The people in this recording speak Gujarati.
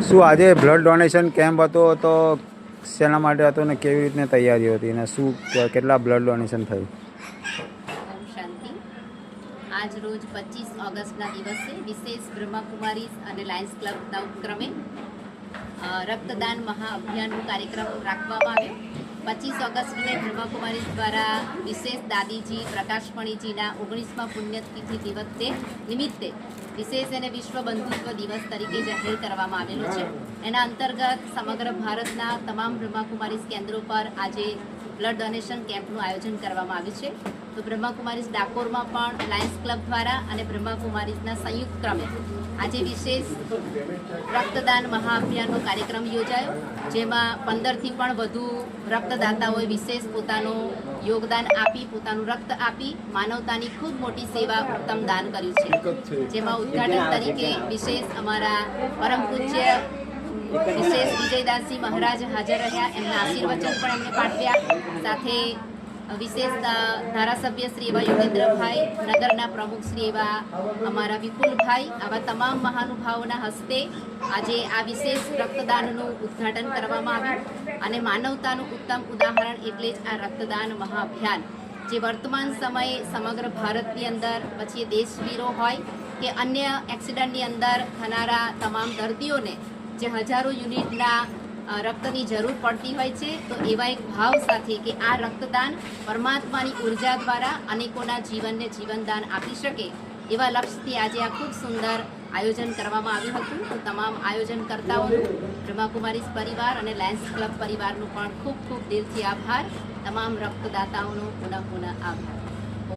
શું આજે બ્લડ ડોનેશન કેમ્પ હતો તો શેના માટે હતો ને કેવી રીતની તૈયારીઓ હતી અને શું કેટલા બ્લડ ડોનેશન થયું? ઓમ શાંતિ. આજ રોજ 25 ઓગસ્ટના દિવસે વિશેષ બ્રહ્માકુમારીઝ અને લાયન્સ ક્લબના ઉપક્રમે રક્તદાન મહાઅભિયાનનો કાર્યક્રમ રાખવામાં આવ્યો. 25 ઓગસ્ટને બ્રહ્માકુમારીઝ દ્વારા વિશેષ દાદીજી પ્રકાશમણીજીના 19મા પુણ્યતિથિ દિવસે નિમિત્તે વિશેષ અને વિશ્વ બંધુત્વ દિવસ તરીકે જાહેર કરવામાં આવેલો છે. એના અંતર્ગત સમગ્ર ભારતના તમામ બ્રહ્માકુમારીઝ કેન્દ્રો પર આજે બ્લડ ડોનેશન કેમ્પનું આયોજન કરવામાં આવ્યું છે. તો બ્રહ્માકુમારીઝ ડાકોરમાં પણ લાયન્સ ક્લબ દ્વારા અને બ્રહ્માકુમારીઝના સંયુક્ત ક્રમે આજે વિશેષ રક્તદાન મહાઅભિયાનનો કાર્યક્રમ યોજાયો, જેમાં 15થી પણ વધુ રક્તદાતાઓએ વિશેષ પોતાનું યોગદાન આપી, પોતાનું રક્ત આપી માનવતાની ખૂબ મોટી સેવા ઉત્તમ દાન કર્યું છે. જેમાં ઉદ્ઘાટન તરીકે વિશેષ અમારા પરમ પૂજ્ય વિશેષ વિજયદાસજી મહારાજ હાજર રહ્યા. એમના આશીર્વચન પણ એમને પાઠવ્યા. સાથે વિશેષ ધારાસભ્ય શ્રી એવા યોગેન્દ્રભાઈ, નગરના પ્રમુખ શ્રી એવા અમારા વિપુલભાઈ, આવા તમામ મહાનુભાવોના હસ્તે આજે આ વિશેષ રક્તદાનનું ઉદ્ઘાટન કરવામાં આવ્યું. અને માનવતાનું ઉત્તમ ઉદાહરણ એટલે જ આ રક્તદાન મહાઅભિયાન, જે વર્તમાન સમયે સમગ્ર ભારતની અંદર, પછી એ દેશવીરો હોય કે અન્ય એક્સિડન્ટની અંદર થનારા તમામ દર્દીઓને જે હજારો યુનિટના રક્તની જરૂર પડતી હોય છે, તો એવા એક ભાવ સાથે કે આ રક્તદાન પરમાત્માની ઉર્જા દ્વારા અનેકોના જીવનને જીવનદાન આપી શકે, એવા લક્ષ્યથી આજે આ ખૂબ સુંદર આયોજન કરવામાં આવ્યું હતું. તો તમામ આયોજનકર્તાઓનું, બ્રહ્માકુમારીઝ પરિવાર અને લાયન્સ ક્લબ પરિવારનું પણ ખૂબ ખૂબ દિલથી આભાર. તમામ રક્તદાતાઓનો પુનઃ આભાર.